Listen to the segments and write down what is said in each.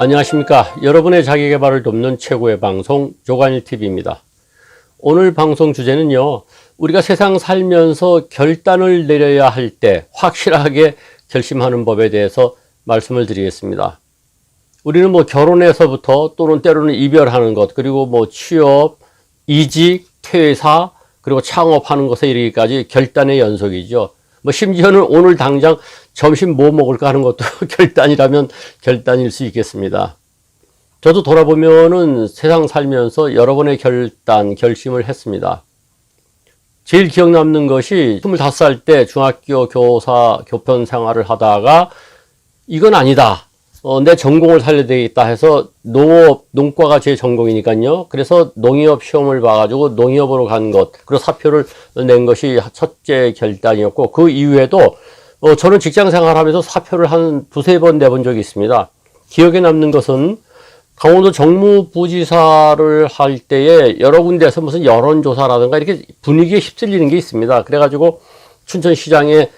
안녕하십니까. 여러분의 자기계발을 돕는 최고의 방송 조관일TV입니다. 오늘 방송 주제는요, 우리가 세상 살면서 결단을 내려야 할 때 확실하게 결심하는 법에 대해서 말씀을 드리겠습니다. 우리는 결혼에서부터 또는 때로는 이별하는 것, 그리고 취업, 이직, 퇴사, 그리고 창업하는 것에 이르기까지 결단의 연속이죠. 심지어는 오늘 당장 점심 뭐 먹을까 하는 것도 결단이라면 결단일 수 있겠습니다. 저도 돌아보면은 세상 살면서 여러 번의 결심을 했습니다. 제일 기억 남는 것이 25살 때 중학교 교사 교편 생활을 하다가 이건 아니다. 내 전공을 살려야 되겠다 해서 농과가 제 전공이니까요. 그래서 농협 시험을 봐가지고 농협으로 간 것, 그리고 사표를 낸 것이 첫째 결단이었고, 그 이후에도 저는 직장 생활하면서 사표를 한 두세 번 내본 적이 있습니다. 기억에 남는 것은 강원도 정무부지사를 할 때에 여러 군데에서 무슨 여론조사라든가 이렇게 분위기에 휩쓸리는 게 있습니다. 그래가지고 춘천시장에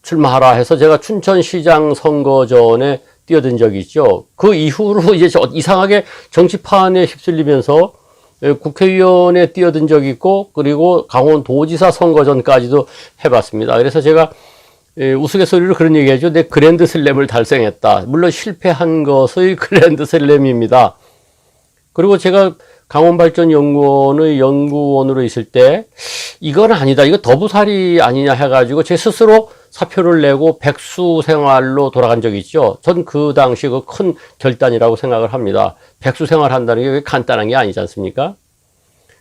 출마하라 해서 제가 춘천시장 선거 전에 뛰어든 적이 있죠. 그 이후로 이제 이상하게 정치판에 휩쓸리면서 국회의원에 뛰어든 적이 있고, 그리고 강원도지사 선거 전까지도 해봤습니다. 그래서 제가 우스갯소리로 그런 얘기하죠. 내 그랜드 슬램을 달성했다. 물론 실패한 것의 그랜드 슬램입니다. 그리고 제가 강원발전연구원의 연구원으로 있을 때 이건 아니다, 이거 더부살이 아니냐 해가지고 제 스스로 사표를 내고 백수 생활로 돌아간 적이 있죠. 전 그 당시 그 큰 결단이라고 생각을 합니다. 백수 생활한다는 게 간단한 게 아니지 않습니까?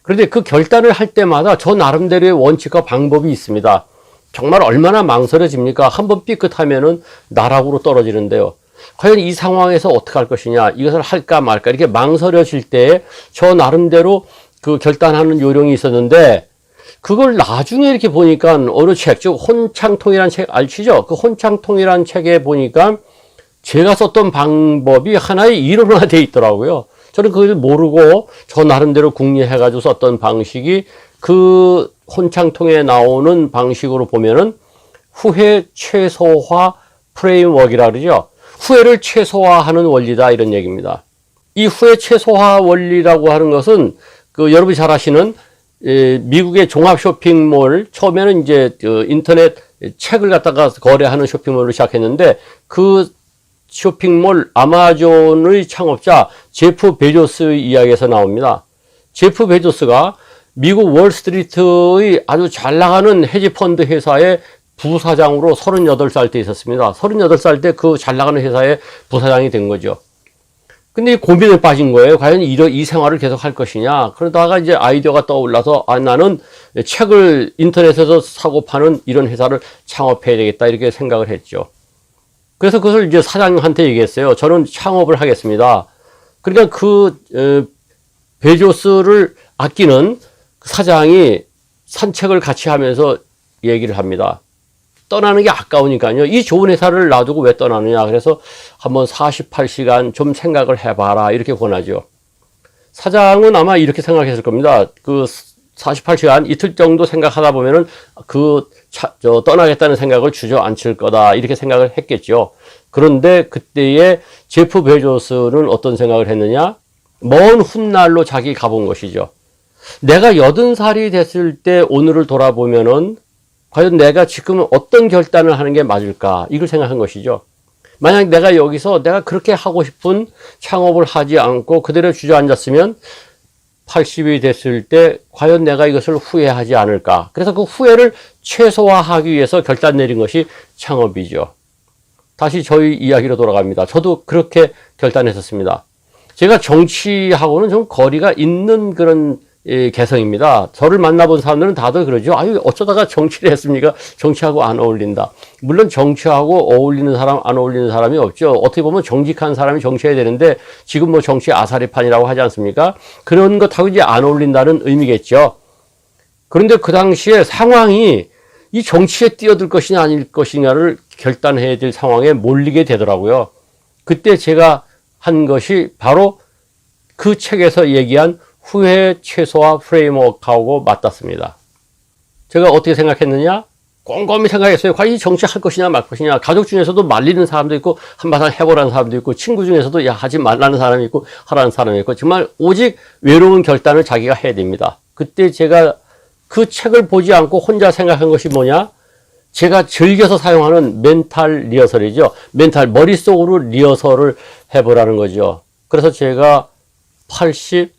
그런데 그 결단을 할 때마다 저 나름대로의 원칙과 방법이 있습니다. 정말 얼마나 망설여집니까? 한번 삐끗하면은 나락으로 떨어지는데요. 과연 이 상황에서 어떻게 할 것이냐, 이것을 할까 말까, 이렇게 망설여질 때 저 나름대로 그 결단하는 요령이 있었는데, 그걸 나중에 이렇게 보니까 어느 책, 즉 혼창통이라는 책 아시죠? 그 혼창통이라는 책에 보니까 제가 썼던 방법이 하나의 이론화 되어 있더라고요. 저는 그걸 모르고 저 나름대로 궁리해가지고 썼던 방식이 그 혼창통에 나오는 방식으로 보면은 후회 최소화 프레임워크이라 그러죠. 후회를 최소화하는 원리다, 이런 얘기입니다. 이 후회 최소화 원리라고 하는 것은 여러분이 잘 아시는 미국의 종합 쇼핑몰, 처음에는 이제 인터넷 책을 갖다가 거래하는 쇼핑몰을 시작했는데, 그 쇼핑몰 아마존의 창업자 제프 베조스의 이야기에서 나옵니다. 제프 베조스가 미국 월스트리트의 아주 잘 나가는 헤지펀드 회사의 부사장으로 38살 때 있었습니다. 38살 때 그 잘 나가는 회사의 부사장이 된 거죠. 근데 고민에 빠진 거예요. 과연 이 생활을 계속 할 것이냐. 그러다가 이제 아이디어가 떠올라서, 나는 책을 인터넷에서 사고 파는 이런 회사를 창업해야 되겠다, 이렇게 생각을 했죠. 그래서 그것을 이제 사장한테 얘기했어요. 저는 창업을 하겠습니다. 그러니까 베조스를 아끼는 사장이 산책을 같이 하면서 얘기를 합니다. 떠나는 게 아까우니까요. 이 좋은 회사를 놔두고 왜 떠나느냐. 그래서 한번 48시간 좀 생각을 해봐라, 이렇게 권하죠. 사장은 아마 이렇게 생각했을 겁니다. 48시간, 이틀 정도 생각하다 보면은 떠나겠다는 생각을 주저앉힐 거다, 이렇게 생각을 했겠죠. 그런데 그때의 제프 베조스는 어떤 생각을 했느냐? 먼 훗날로 자기 가본 것이죠. 내가 80살이 됐을 때 오늘을 돌아보면은 과연 내가 지금 어떤 결단을 하는 게 맞을까? 이걸 생각한 것이죠. 만약 내가 여기서 내가 그렇게 하고 싶은 창업을 하지 않고 그대로 주저앉았으면 80이 됐을 때 과연 내가 이것을 후회하지 않을까? 그래서 그 후회를 최소화하기 위해서 결단 내린 것이 창업이죠. 다시 저희 이야기로 돌아갑니다. 저도 그렇게 결단했었습니다. 제가 정치하고는 좀 거리가 있는 그런 개성입니다. 저를 만나본 사람들은 다들 그러죠. 아유, 어쩌다가 정치를 했습니까? 정치하고 안 어울린다. 물론 정치하고 어울리는 사람, 안 어울리는 사람이 없죠. 어떻게 보면 정직한 사람이 정치해야 되는데, 지금 정치 아사리판이라고 하지 않습니까? 그런 것하고 이제 안 어울린다는 의미겠죠. 그런데 그 당시에 상황이 이 정치에 뛰어들 것이냐 아닐 것이냐를 결단해야 될 상황에 몰리게 되더라고요. 그때 제가 한 것이 바로 그 책에서 얘기한 후회 최소화 프레임워크하고 맞닿습니다. 제가 어떻게 생각했느냐? 꼼꼼히 생각했어요. 과연 이 정치할 것이냐 말 것이냐. 가족 중에서도 말리는 사람도 있고 한바탕 해보라는 사람도 있고 친구 중에서도 야 하지 말라는 사람이 있고 하라는 사람이 있고 정말 오직 외로운 결단을 자기가 해야 됩니다. 그때 제가 그 책을 보지 않고 혼자 생각한 것이 뭐냐? 제가 즐겨서 사용하는 멘탈 리허설이죠. 멘탈 머릿속으로 리허설을 해보라는 거죠. 그래서 제가 80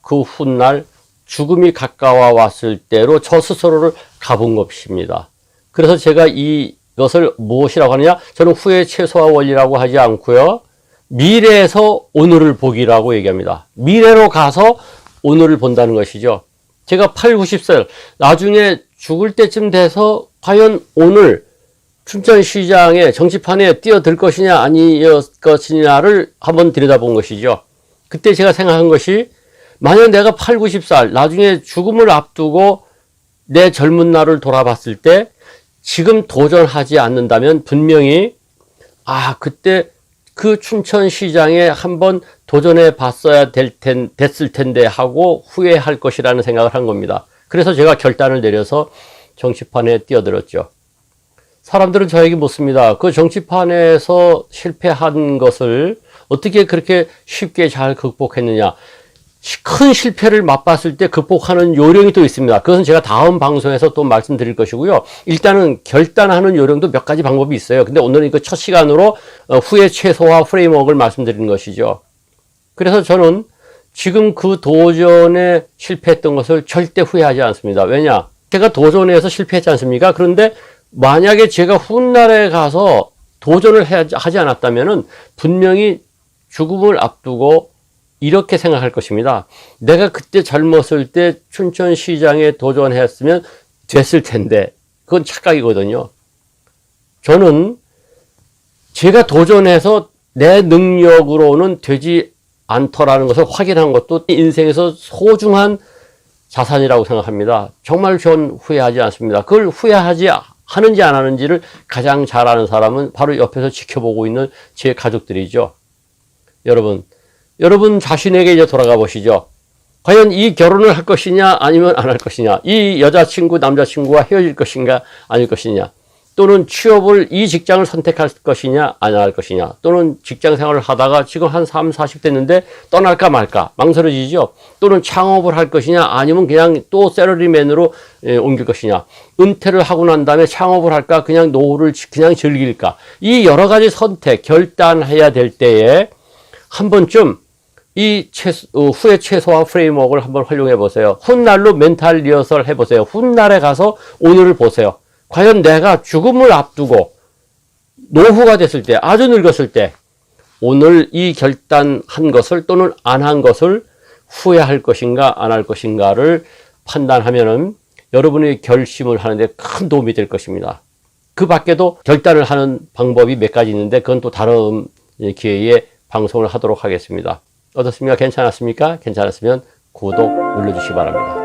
그 훗날 죽음이 가까워 왔을 때로 저 스스로를 가본 것입니다. 그래서 제가 이것을 무엇이라고 하느냐? 저는 후회 최소화 원리라고 하지 않고요. 미래에서 오늘을 보기라고 얘기합니다. 미래로 가서 오늘을 본다는 것이죠. 제가 8, 90살 나중에 죽을 때쯤 돼서 과연 오늘 춘천시장의 정치판에 뛰어들 것이냐 아니었 것이냐를 한번 들여다본 것이죠. 그때 제가 생각한 것이 만약 내가 8, 90살 나중에 죽음을 앞두고 내 젊은 날을 돌아봤을 때 지금 도전하지 않는다면 분명히 그때 그 춘천시장에 한번 도전해 봤어야 됐을 텐데 하고 후회할 것이라는 생각을 한 겁니다. 그래서 제가 결단을 내려서 정치판에 뛰어들었죠. 사람들은 저에게 묻습니다. 그 정치판에서 실패한 것을 어떻게 그렇게 쉽게 잘 극복했느냐. 큰 실패를 맛봤을 때 극복하는 요령이 또 있습니다. 그것은 제가 다음 방송에서 또 말씀드릴 것이고요. 일단은 결단하는 요령도 몇 가지 방법이 있어요. 근데 오늘은 이거 첫 시간으로 후회 최소화 프레임워크를 말씀드리는 것이죠. 그래서 저는 지금 그 도전에 실패했던 것을 절대 후회하지 않습니다. 왜냐? 제가 도전해서 실패했지 않습니까? 그런데 만약에 제가 훗날에 가서 도전을 하지 않았다면은 분명히 죽음을 앞두고 이렇게 생각할 것입니다. 내가 그때 젊었을 때 춘천시장에 도전했으면 됐을 텐데 그건 착각이거든요. 저는 제가 도전해서 내 능력으로는 되지 않더라는 것을 확인한 것도 인생에서 소중한 자산이라고 생각합니다. 정말 전 후회하지 않습니다. 그걸 후회하지 하는지 안 하는지를 가장 잘 아는 사람은 바로 옆에서 지켜보고 있는 제 가족들이죠. 여러분 자신에게 이제 돌아가 보시죠. 과연 이 결혼을 할 것이냐 아니면 안 할 것이냐. 이 여자친구 남자친구와 헤어질 것인가 아닐 것이냐. 또는 취업을 이 직장을 선택할 것이냐 안 할 것이냐. 또는 직장 생활을 하다가 지금 한 30, 40 됐는데 떠날까 말까 망설여지죠. 또는 창업을 할 것이냐 아니면 그냥 또 셀러리맨으로 옮길 것이냐. 은퇴를 하고 난 다음에 창업을 할까 그냥 노후를 그냥 즐길까. 이 여러 가지 선택 결단해야 될 때에 한 번쯤 이 후회 최소화 프레임워크를 한번 활용해 보세요. 훗날로 멘탈 리허설 해보세요. 훗날에 가서 오늘을 보세요. 과연 내가 죽음을 앞두고 노후가 됐을 때, 아주 늙었을 때 오늘 이 결단한 것을 또는 안 한 것을 후회할 것인가 안 할 것인가를 판단하면은 여러분의 결심을 하는데 큰 도움이 될 것입니다. 그 밖에도 결단을 하는 방법이 몇 가지 있는데 그건 또 다른 기회에 방송을 하도록 하겠습니다. 어떻습니까? 괜찮았습니까? 괜찮았으면 구독 눌러주시기 바랍니다.